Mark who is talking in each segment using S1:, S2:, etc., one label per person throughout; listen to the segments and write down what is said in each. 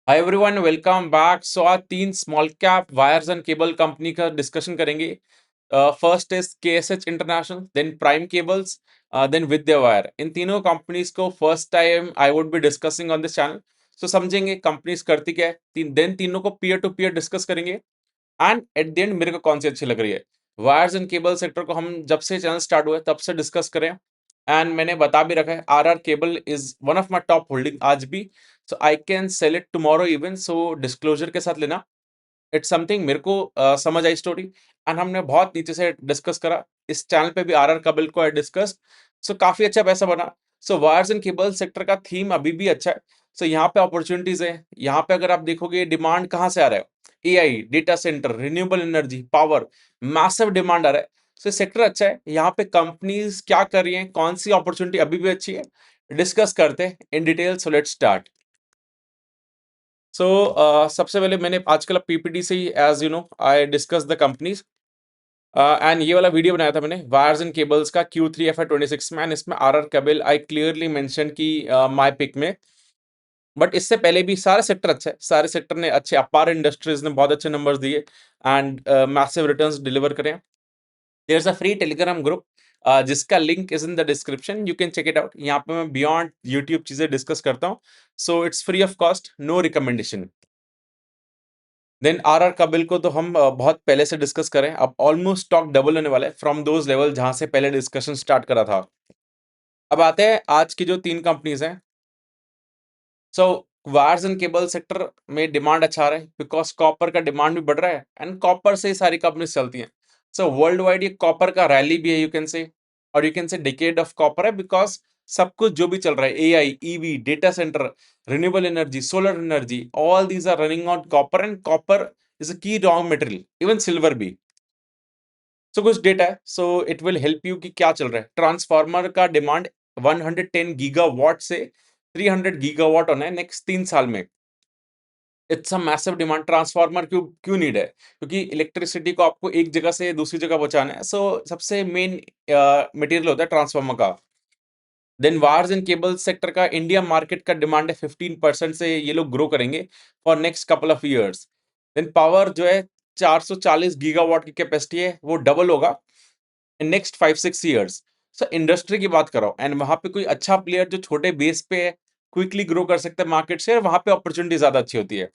S1: हाय everyone, welcome back. So आज तीन small cap wires and cable company का discussion करेंगे। First is KSH international, then prime cables, then Vidya wire. इन तीनों companies को first time I would be discussing on this channel. So समझेंगे companies करती क्या है, देन तीनों को पीयर टू पीयर डिस्कस करेंगे एंड एट द एंड मेरे को कौन सी अच्छी लग रही है। वायर्स एंड केबल सेक्टर को हम जब से चैनल स्टार्ट हुआ है तब से डिस्कस करें, एंड मैंने बता भी रखा है RR cable is one of my top holding आज भी। So I can sell it tomorrow even, so disclosure के साथ लेना। इट्स समथिंग मेरे को समझ आई स्टोरी, एंड हमने बहुत नीचे से डिस्कस करा। इस चैनल पे भी आरआर केबल को डिस्कस। सो काफी अच्छा पैसा बना। सो वायर्स एंड केबल सेक्टर का थीम अभी भी अच्छा है। सो यहाँ पे अपॉर्चुनिटीज है। यहाँ पे अगर आप देखोगे डिमांड कहाँ से आ रहा है, AI, data center, renewable energy, power, massive demand आ रहा है। सो सेक्टर अच्छा है। यहाँ पे कंपनीज क्या कर रही हैं, कौन सी अपॉर्चुनिटी अभी भी अच्छी है, डिस्कस करते हैं in detail. So let's start. So सबसे पहले मैंने आजकल पीपीटी से ही, as you know, I discuss the companies, and ये वाला वीडियो बनाया था मैंने वायर्स एंड केबल्स का Q3 FY26 में, and इसमें RR cable I clearly mention की माय पिक में। बट इससे पहले भी सारे सेक्टर अच्छे हैं, सारे सेक्टर ने अच्छे, अपार इंडस्ट्रीज ने बहुत अच्छे नंबर्स दिए एंड मैसिव रिटर्न्स डिलीवर करें। There is a free Telegram group जिसका link is in the description, you can check it out. यहाँ पे मैं बियॉन्ड यूट्यूब चीजें डिस्कस करता हूँ। So it's free of cost, no recommendation. Then RR Kabel को तो हम बहुत पहले से डिस्कस करें, अब ऑलमोस्ट स्टॉक डबल होने वाला है फ्रॉम दोज लेवल जहां से पहले डिस्कशन स्टार्ट करा था। अब आते हैं आज की जो तीन कंपनीज हैं। सो वायर्स एंड केबल सेक्टर में डिमांड अच्छा आ रहा है बिकॉज कॉपर का डिमांड भी बढ़ रहा है, एंड कॉपर से ही सारी कंपनीज चलती हैं। सो वर्ल्ड वाइड ये कॉपर का रैली भी है, यू कैन से, और you can say decade of copper है बिकॉज सब कुछ जो भी चल रहा है, AI, EV, data center, renewable energy, solar energy, all these are running on copper, and copper is a key raw material, even silver भी। सो कुछ डेटा है, so it will help you कि क्या चल रहा है। ट्रांसफार्मर का डिमांड 110 गीगावाट से 300 गीगावाट होना है नेक्स्ट 3 साल में। It's a massive demand. Transformer क्यों क्यों नीड है, क्योंकि इलेक्ट्रिसिटी को आपको एक जगह से दूसरी जगह पहुंचाना है। सो सबसे मेन मटेरियल होता है ट्रांसफार्मर का। Then wires and cable sector का इंडिया मार्केट का डिमांड है 15% से ये लोग ग्रो करेंगे for next couple of years. Then power जो है 440 गीगावाट की कैपेसिटी है, वो डबल होगा in next 5-6 years. So industry की बात करो, एंड वहां पे कोई अच्छा प्लेयर जो छोटे बेस पे क्विकली ग्रो कर सकता है मार्केट शेयर, वहां पे अपॉर्चुनिटी ज्यादा अच्छी होती है।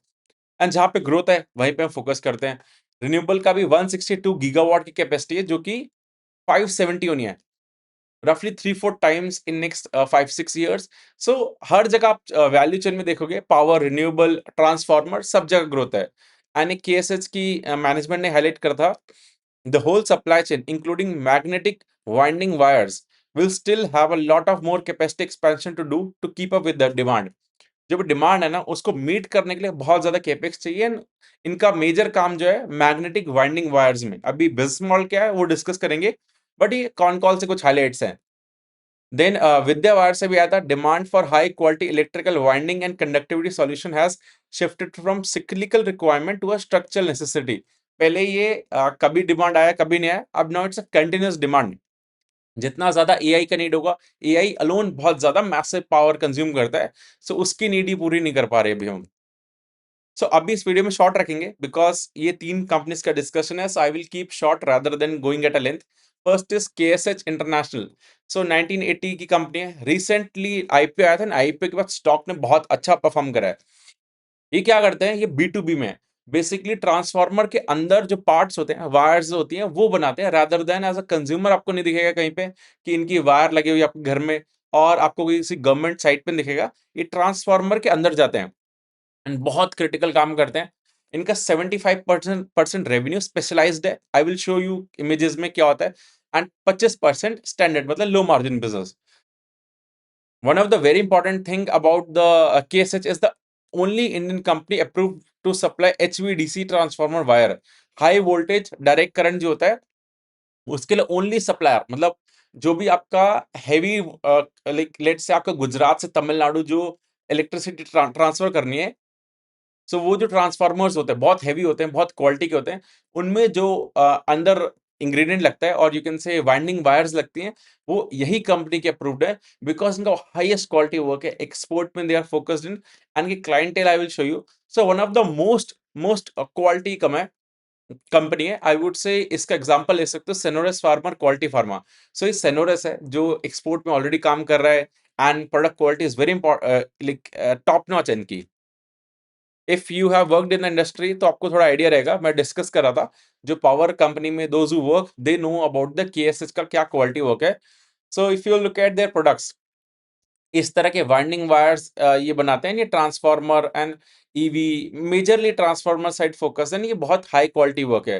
S1: एंड जहां पे ग्रोथ है वहीं पे हम फोकस करते हैं। रिन्यूएबल का भी 162 गीगावाट की कैपेसिटी है, जो कि 570 होनी है, रफली 3-4 टाइम्स इन नेक्स्ट 5-6 ईयर्स। सो हर जगह आप वैल्यू चेन में देखोगे, पावर, रिन्यूएबल, ट्रांसफार्मर, सब जगह ग्रोथ है। एंड एक केएसएच की मैनेजमेंट ने हाईलाइट करा था, the whole supply chain, including magnetic winding wires, will still have a lot of more capacity expansion to do to keep up with the demand. जो भी डिमांड है ना, उसको मीट करने के लिए बहुत ज्यादा कैपेक्स चाहिए। and इनका मेजर काम जो है मैग्नेटिक वाइंडिंग वायर्स में। अभी बिजनेस मॉडल क्या है वो डिस्कस करेंगे, बट ये कॉन कॉल से कुछ हाइलाइट्स हैं। देन विद्या वायर से भी आया था, demand for high quality electrical winding and conductivity solution has shifted from cyclical requirement to a structural necessity. पहले ये कभी डिमांड आया कभी नहीं आया, अब now it's a continuous demand. जितना ज्यादा एआई का नीड होगा, एआई अलोन बहुत ज्यादा मैसिव पावर कंज्यूम करता है, सो उसकी नीड ही पूरी नहीं कर पा रहे अभी हम। सो अभी इस वीडियो में शॉर्ट रखेंगे बिकॉज ये तीन कंपनीज का डिस्कशन है, so I will keep short rather than going at a length. First is KSH international. So 1980 की कंपनी है, रिसेंटली आईपीओ आया था ना, आईपीओ के बाद स्टॉक ने बहुत अच्छा परफॉर्म करा है। ये क्या करते हैं, ये बी टू बी में बेसिकली ट्रांसफार्मर के अंदर जो पार्ट्स होते हैं, वायर्स होती हैं, वो बनाते हैं, rather than as a consumer आपको नहीं दिखेगा कहीं पे कि इनकी वायर लगी हुई है आपके घर में, और आपको किसी गवर्नमेंट साइट पे नहीं दिखेगा। ये ट्रांसफार्मर के अंदर जाते हैं एंड बहुत क्रिटिकल काम करते हैं। इनका 75% रेवेन्यू स्पेशलाइज्ड है, आई विल शो यू इमेजेस में क्या होता है। एंड 25% स्टैंडर्ड, मतलब low margin business. One of the very important thing about the KSH is the only Indian company approved to supply HVDC transformer wire, high voltage direct current जो होता है उसके लिए ओनली सप्लायर। मतलब जो भी आपका हैवी, लाइक लेट से आपका गुजरात से तमिलनाडु जो इलेक्ट्रिसिटी ट्रांसफर करनी है, सो वो जो ट्रांसफार्मर्स होते हैं बहुत हैवी होते हैं, बहुत क्वालिटी के होते हैं। उनमें जो अंदर इंग्रेडिएंट लगता है और यू कैन से वाइंडिंग वायर्स लगती हैं, वो यही कंपनी की अप्रूव्ड है बिकॉज़ इनका हाईएस्ट क्वालिटी वर्क है, एक्सपोर्ट में they are focused in end key clientele I will show you. So one of the most quality company है, आई वुड से इसका एग्जांपल ले सकते हो Senores Pharma, quality pharma. So ये Senores है जो एक्सपोर्ट में ऑलरेडी काम कर रहा है and product quality is very like top notch इनकी। If you have worked in the industry तो आपको थोड़ा आइडिया रहेगा, मैं डिस्कस कर रहा था जो पावर कंपनी में those who work they know about the KSH का क्या क्वालिटी वर्क है। So if you look at their products, इस तरह के वाइंडिंग वायर्स ये बनाते हैं, ये transformer and EV, majorly transformer side focus है, ये बहुत हाई क्वालिटी वर्क है।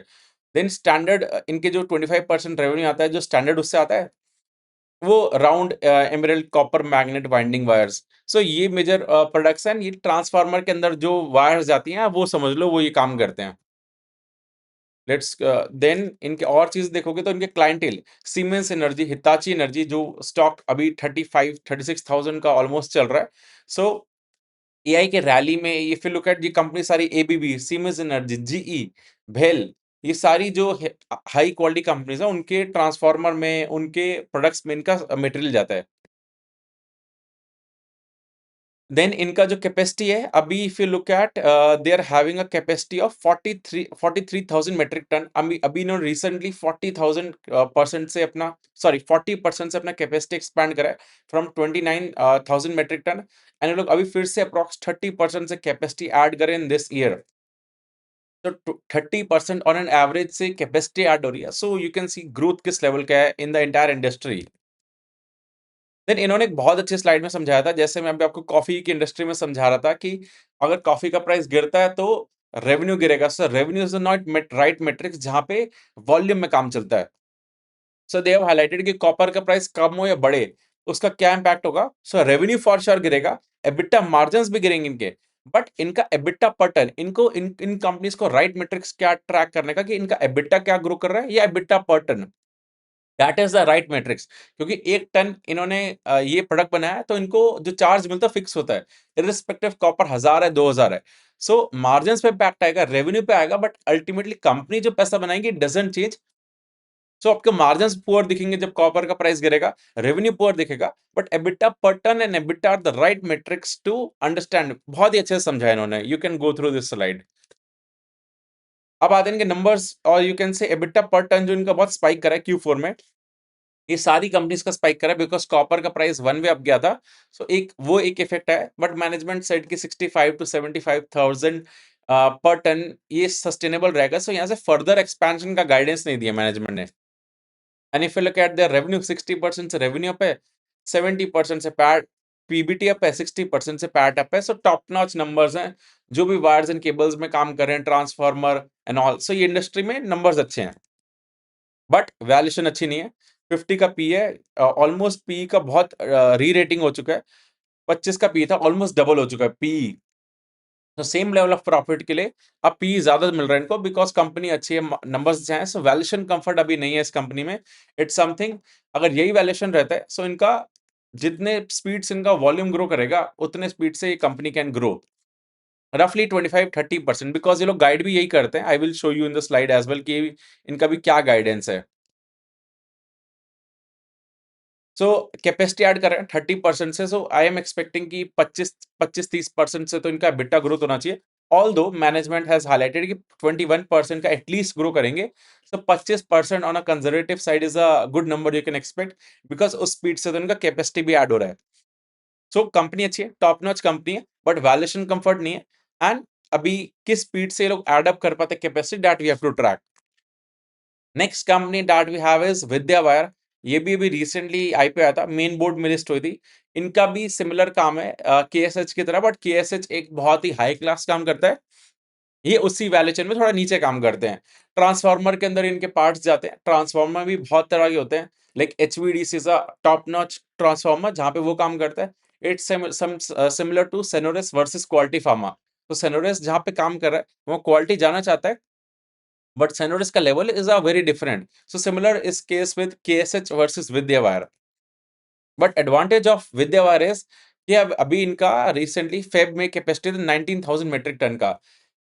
S1: देन स्टैंडर्ड इनके जो 25% रेवेन्यू आता है, जो स्टैंडर्ड उससे आता है, वो round emerald copper magnet winding wires. So ये मेजर प्रोडक्ट्स हैं, ये ट्रांसफार्मर के अंदर जो वायर्स जाती हैं वो समझ लो वो ये काम करते हैं। लेट्स देन इनके और चीज देखोगे तो इनके clientele siemens energy, Hitachi energy, जो स्टॉक अभी 36,000 का ऑलमोस्ट चल रहा है। सो एआई के रैली में ये फिर लुक एट ये कंपनी सारी एबीबी, सीमेंस एनर्जी, जीई, भेल, ये सारी जो हाई क्वालिटी कंपनीज है उनके ट्रांसफार्मर में, उनके प्रोडक्ट्स में इनका मटेरियल जाता है। देन इनका जो कैपेसिटी है अभी if you look at they are having a capacity of 43,000 metric ton. अभी अभी इन्होंने रिसेंटली 40,000% से अपना 40% से अपना कैपेसिटी एक्सपैंड करा है फ्रॉम 29,000 मेट्रिक टन एंड ये लोग अभी फिर से अप्रॉक्स 30% से कैपेसिटी ऐड करें इन दिस ईयर। तो 30% ऑन एन एवरेज से कैपेसिटी ऐड हो रही है। So you can see growth किस लेवल का है in the entire industry. Then इन्होंने एक बहुत अच्छी स्लाइड में समझाया था, जैसे मैं अभी आपको कॉफी की इंडस्ट्री में समझा रहा था कि अगर कॉफी का प्राइस गिरता है तो रेवेन्यू गिरेगा। So revenue is not right metrics जहां पे वॉल्यूम में काम चलता है। सो दे हैव हाइलाइटेड कि कॉपर का प्राइस कम हो या बढ़े उसका क्या इंपैक्ट होगा। सो रेवेन्यू फॉर श्योर गिरेगा, एबिटा मार्जिन्स भी गिरेंगे इनके, बट इनका एबिटा पर टन, इनको इन कंपनीज को राइट मेट्रिक्स क्या ट्रैक करने का कि इनका एबिटा क्या ग्रो कर रहा है या EBITDA per ton, that is the right metrics. क्योंकि 1 टन इन्होंने ये प्रोडक्ट बनाया है तो इनको जो चार्ज मिलता है फिक्स होता है, इर्रिस्पेक्टिव कॉपर 1000 है 2000 है। सो मार्जिन्स पे इम्पैक्ट आएगा, रेवेन्यू पे आएगा, बट अल्टीमेटली कंपनी जो पैसा बनाएगी डजंट चेंज। सो आपके मार्जिन्स पुअर दिखेंगे जब कॉपर का प्राइस गिरेगा, रेवेन्यू पुअर दिखेगा, but EBITDA per ton and EBITDA are the right metrics to understand. बहुत ही अच्छे से समझाया इन्होंने, you can go through this slide. अब आते हैं इनके नंबर्स और you can say EBITDA per ton जो इनका बहुत स्पाइक करा है Q4 में, ये सारी कंपनीज का स्पाइक करा है बिकॉज कॉपर का प्राइस वन वे अप गया था। सो एक इफेक्ट है, बट मैनेजमेंट सेड कि 65 to 75,000 पर टन ये सस्टेनेबल रहेगा। सो यहाँ से फर्दर एक्सपेंशन का गाइडेंस नहीं दिया मैनेजमेंट ने। And if you look at there revenue, 60% से रेवेन्यू अप है, 70% से पैट पीबीटी अप है, 60% से पैट अप है। सो टॉप नॉच नंबर्स हैं जो भी वायर्स एंड केबल्स में काम कर रहे हैं, ट्रांसफार्मर एंड ऑल। सो ये इंडस्ट्री में नंबर्स अच्छे हैं, बट वैल्यूएशन अच्छी नहीं है। 50 का पी है, ऑलमोस्ट पी का बहुत री रेटिंग हो चुका है। 25 का पी था, ऑलमोस्ट डबल हो चुका है पी। तो सेम लेवल ऑफ प्रॉफिट के लिए अब पी ज्यादा मिल रहा है इनको बिकॉज कंपनी अच्छी है, नंबर्स अच्छे हैं। सो वैल्यूएशन कंफर्ट अभी नहीं है इस कंपनी में, इट्स समथिंग। अगर यही वैल्यूएशन रहता है सो इनका जितने स्पीड से इनका वॉल्यूम ग्रो करेगा उतने स्पीड से ये कंपनी कैन ग्रो रफली 25-30%, बिकॉज ये लोग गाइड भी यही करते हैं। I will show you in the slide as well कि इनका भी क्या गाइडेंस है। सो कैपेसिटी ऐड कर रहे हैं 30% से। सो आई एम एक्सपेक्टिंग कि 25-30% से तो इनका बिटा ग्रोथ होना चाहिए। ऑल दो मैनेजमेंट हैज हाईलाइटेड कि 21% का एटलीस्ट ग्रो करेंगे। सो 25% on a conservative side is a good number you can expect, because उस स्पीड से तो इनका कैपेसिटी भी ऐड हो रहा है। सो कंपनी अच्छी है, टॉप नॉच कंपनी है, बट वैल्यूएशन कंफर्ट नहीं है। एंड अभी किस स्पीड से ये लोग एड अप कर पाते capacity, that we have to track. Next company that we have is Vidya wire. ये भी अभी रिसेंटली आईपीओ आया था, मेन बोर्ड में लिस्ट हुई थी। इनका भी सिमिलर काम है केएसएच की तरह, बट केएसएच एक बहुत ही हाई क्लास काम करता है, ये उसी वैल्यू चेन में थोड़ा नीचे काम करते हैं। ट्रांसफार्मर के अंदर इनके पार्ट्स जाते हैं, ट्रांसफार्मर भी बहुत तरह के होते हैं, like HVDC is a top notch transformer जहां पे वो काम करता है। It's similar to Senores versus quality pharma. तो सेनोरस जहां पे काम कर रहा है वो क्वालिटी जाना चाहता है, but Synode's का level is a very different. So similar is case with KSH versus Vidyawire. But advantage of Vidyawire is कि अब अभी इनका रिसेंटली फेब में कैपेसिटी 19,000 मेट्रिक टन का।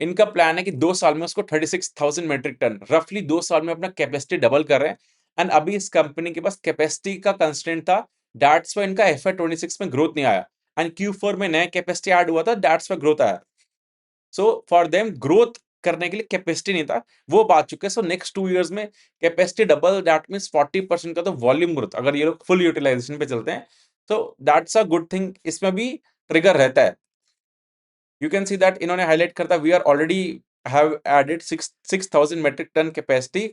S1: इनका प्लान है कि 2 साल में उसको 36,000 मेट्रिक टन, रफली 2 साल में अपना कैपेसिटी डबल कर रहे हैं। एंड अभी इस कंपनी के पास कैपेसिटी का कंस्ट्रेंट था, दैट्स व्हाई इनका FY 26 में ग्रोथ नहीं आया। एंड Q4 में नया कैपेसिटी ऐड हुआ था, दैट्स व्हाई ग्रोथ आया। सो फॉर देम ग्रोथ करने के लिए कैपेसिटी नहीं था, वो बात चुके हैं। सो नेक्स्ट 2 इयर्स में कैपेसिटी डबल, दैट मीन्स 40% का तो वॉल्यूम ग्रोथ, अगर ये लोग फुल यूटिलाइजेशन पे चलते हैं, तो दैट्स अ गुड थिंग। इसमें भी ट्रिगर रहता है। यू कैन सी दैट इन्होंने हाइलाइट करता, we are already have added 6,000 metric ton capacity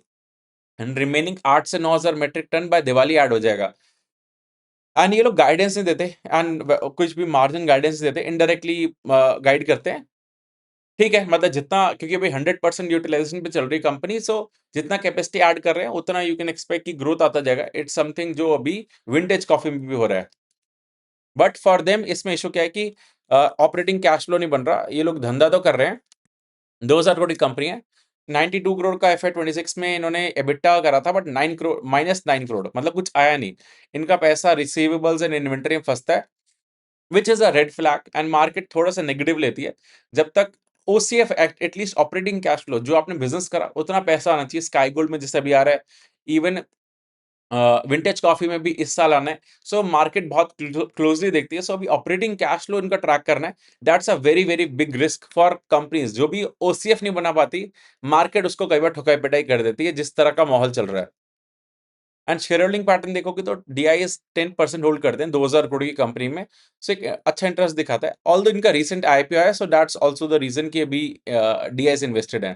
S1: and remaining 8 से 9,000 metric ton by Diwali add हो जाएगा। एंड ये लोग गाइडेंस नहीं देते एंड कुछ भी मार्जिन गाइडेंस देते, इनडायरेक्टली गाइड करते हैं। ठीक है, मतलब जितना, क्योंकि अभी 100% यूटिलाइजेशन पे चल रही कंपनी, सो जितना कैपेसिटी ऐड कर रहे हैं उतना यू कैन एक्सपेक्ट कि ग्रोथ आता जाएगा। इट्स समथिंग जो अभी विंटेज कॉफी में भी हो रहा है। बट फॉर देम इसमें इशू क्या है कि ऑपरेटिंग कैश फ्लो नहीं बन रहा। ये लोग धंधा तो कर रहे हैं, 2000 करोड़ की कंपनी है। 92 करोड़ का FY 26 में इन्होंने एबिटा करा था, बट 9 करोड़, -9 करोड़, मतलब कुछ आया नहीं। इनका पैसा रिसीवेबल्स एंड इन्वेंटरी में फंसता है, which is a red flag, and market थोड़ा सा नेगेटिव लेती है। जब तक OCF at least operating cash flow जो आपने बिजनेस करा उतना पैसा आना चाहिए। स्काई गोल्ड में जैसे अभी आ रहा है, इवन विंटेज कॉफी में भी इस साल आना है। सो मार्केट बहुत क्लोजली देखती है। सो अभी ऑपरेटिंग कैश फ्लो इनका ट्रैक करना है। That's a very very big risk for companies. जो भी OCF नहीं बना पाती, मार्केट उसको कई बार ठुकाई पिटाई कर देती है, जिस तरह का माहौल चल रहा है। एंड शेयर होल्डिंग पैटर्न देखोगे तो DIS 10% होल्ड करते हैं 2000 करोड़ की कंपनी में। सो एक अच्छा इंटरेस्ट दिखाता है। ऑल्दो इनका रिसेंट IPO है, so that's also the reason कि अभी DIS इन्वेस्टेड है।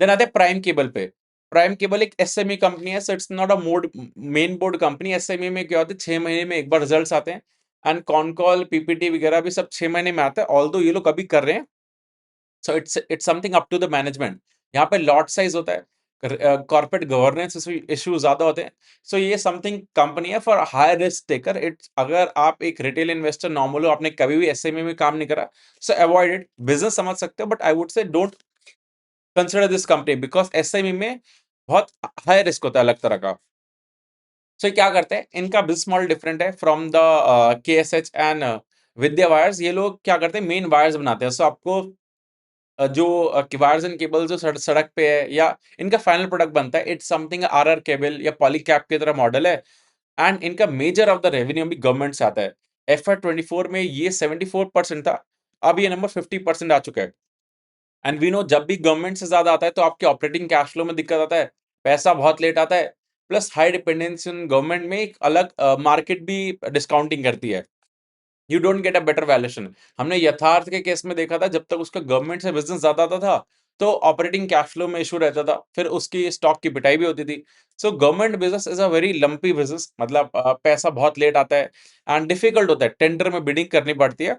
S1: देन आते हैं प्राइम केबल पे। प्राइम केबल एक SME कंपनी है, so it's not a mode main board company. SME में क्या होता है, 6 महीने में एक बार रिजल्ट्स आते हैं, एंड कॉन कॉल PPT वगैरह भी सब 6 महीने में आता है। ऑल्दो ये लोग अभी कर रहे हैं, so it's something up to the management. यहाँ पे लॉट साइज होता है, कॉर्पोरेट गवर्नेंस इशू ज्यादा होते हैं। सो ये समथिंग कंपनी है for high risk taker. It's, अगर आप एक रिटेल इन्वेस्टर नॉर्मल हो, आपने कभी भी SME में काम नहीं करा, सो अवॉइड इट। बिजनेस समझ सकते हो, बट आई वुड से don't consider this company, because SME में बहुत हाई रिस्क होता है अलग तरह का। सो क्या करते हैं, इनका बिजनेस मॉडल डिफरेंट है from the KSH and Vidya wires. ये लोग क्या करते हैं, मेन वायर्स बनाते हैं। सो आपको जो वायर्स एंड केबल जो सड़क पे है, या इनका फाइनल प्रोडक्ट बनता है, इट्स समथिंग RR केबल या पॉलीकैप की तरह मॉडल है। एंड इनका मेजर ऑफ द रेवेन्यू भी गवर्नमेंट से आता है। FY 24 में ये 74% था, अब ये नंबर 50% आ चुका है। एंड वी नो, जब भी गवर्नमेंट से ज्यादा आता है तो आपके ऑपरेटिंग कैश फ्लो में दिक्कत आता है, पैसा बहुत लेट आता है, plus high dependency in government में एक अलग मार्केट भी डिस्काउंटिंग करती है। You don't get a better valuation. हमने यथार्थ के केस में देखा था, जब तक उसका गवर्नमेंट से बिजनेस ज्यादा आता था, तो ऑपरेटिंग कैश फ्लो में इशू रहता था, फिर उसकी स्टॉक की पिटाई भी होती थी। So government business is a very lumpy business, मतलब पैसा बहुत लेट आता है एंड डिफिकल्ट होता है, टेंडर में बिडिंग करनी पड़ती है,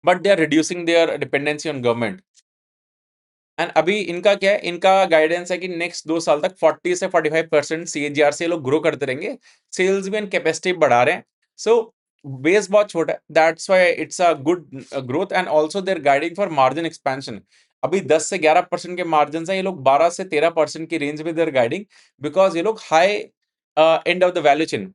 S1: but they are reducing their dependency on government. And अभी इनका क्या है, इनका गाइडेंस है कि नेक्स्ट 2 साल तक 40 से 45% CAGR से ये लोग ग्रो करते रहेंगे। सेल्स भी एंड कैपेसिटी बढ़ा रहे हैं। सो बेस बहुत छोटा है, that's why it's a good growth. And also they're guiding for margin expansion. अभी 10 से 11% के मार्जिन है, ये लोग 12 से 13% की रेंज में देयर गाइडिंग, बिकॉज ये लोग high end of the value chain,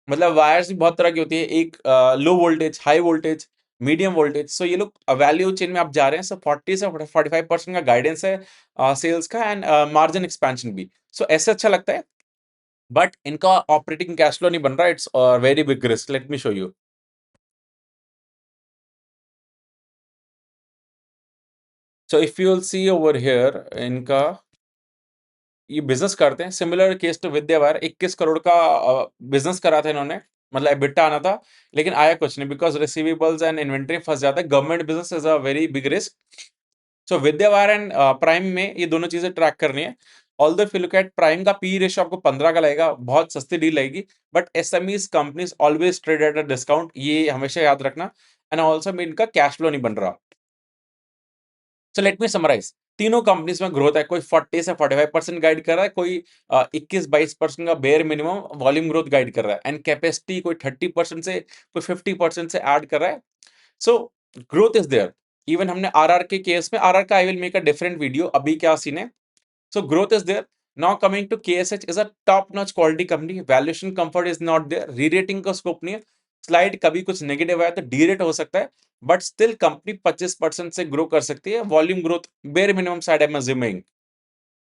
S1: मतलब वायर्स भी बहुत तरह की होती है, एक low voltage, high voltage, medium voltage. So ये लोग वैल्यू चेन में आप जा रहे हैं। सो 40 से 45% का गाइडेंस है सेल्स का, एंड मार्जिन एक्सपेंशन भी। सो ऐसे अच्छा लगता है, बट इनका ऑपरेटिंग कैश फ्लो नहीं बन रहा। It's very big risk. Let me show you. So if you will see over here, इनका ये बिजनेस करते हैं similar case to Vidya wire. 21 crore का बिजनेस करा था इन्होंने, मतलब EBITDA आना था, लेकिन आया कुछ नहीं, बिकॉज रिसीवेबल्स एंड इन्वेंटरी फंस जाता है। Government business is a very big risk. So Vidya wire and prime में ये दोनों चीजें ट्रैक करनी है। Although if you look eight prime का पी रेशियो आपको 15 का लगेगा, बहुत सस्ती डील लगेगी, but SMEs companies always trade at a discount, ये हमेशा याद रखना। एंड ऑल्सो में इनका कैश फ्लो नहीं बन रहा। सो लेट मी समराइज, तीनों कंपनीज में ग्रोथ है। कोई 40 से 45% गाइड कर रहा है, कोई 21-22% का bare minimum volume growth guide कर रहा है, एंड कैपेसिटी कोई 30% से कोई 50% से ऐड कर रहा है। So growth is there. Even हमने RR के केस में, RR का I will make a different video, अभी क्या सीन है। So growth is there. Now coming to KSH, is a top notch quality company. Valuation comfort is not there, rerating का scope नहीं है। Slide कभी कुछ negative आया तो डीरेट हो सकता है, बट स्टिल कंपनी 25% से ग्रो कर सकती है। Volume growth bare minimum side I am assuming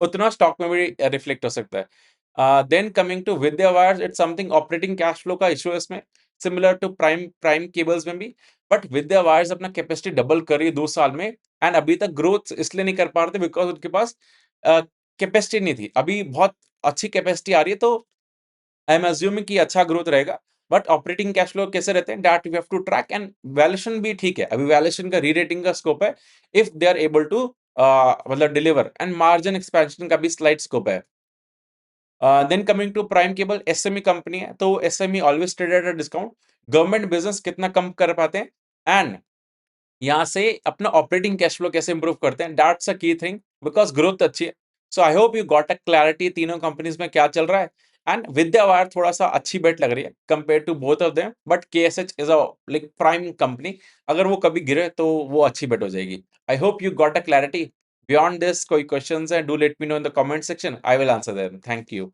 S1: उतना स्टॉक में भी रिफ्लेक्ट हो सकता है। Then coming to Vidya wires, it's something operating cash flow का इशू है इसमें, सिमिलर टू प्राइम केबल्स में भी। बट विद्या वायर्स अपना कैपेसिटी डबल कर रही है 2 साल में, एंड अभी तक ग्रोथ इसलिए नहीं कर पा रहे थे बिकॉज उनके पास कैपेसिटी नहीं थी। अभी बहुत अच्छी कैपेसिटी आ रही है, तो आई एम अज्यूमिंग कि अच्छा ग्रोथ रहेगा। बट ऑपरेटिंग कैश फ्लो कैसे रहते हैं, that we have to track, and valuation भी ठीक है, अभी वैल्यूएशन का री-रेटिंग का स्कोप है if they are able to मतलब डिलीवर, एंड मार्जिन एक्सपेंशन का भी स्लाइट स्कोप है। Then coming to prime cable, SME company है, तो SME always traded at discount. Government business कितना कम कर पाते हैं, एंड यहाँ से अपना ऑपरेटिंग कैश फ्लो कैसे इंप्रूव करते हैं, that's a key thing because growth अच्छी है। So I hope you got a clarity तीनों कंपनीज में क्या चल रहा है। एंड विद्या वायर थोड़ा सा अच्छी बेट लग रही है compare to both of them, but KSH is a like prime company, अगर वो कभी गिरे तो वो अच्छी बेट हो जाएगी। आई hope you got a clarity. Beyond this कोई क्वेश्चंस है, do let me know in the comment section, I will answer them. Thank you.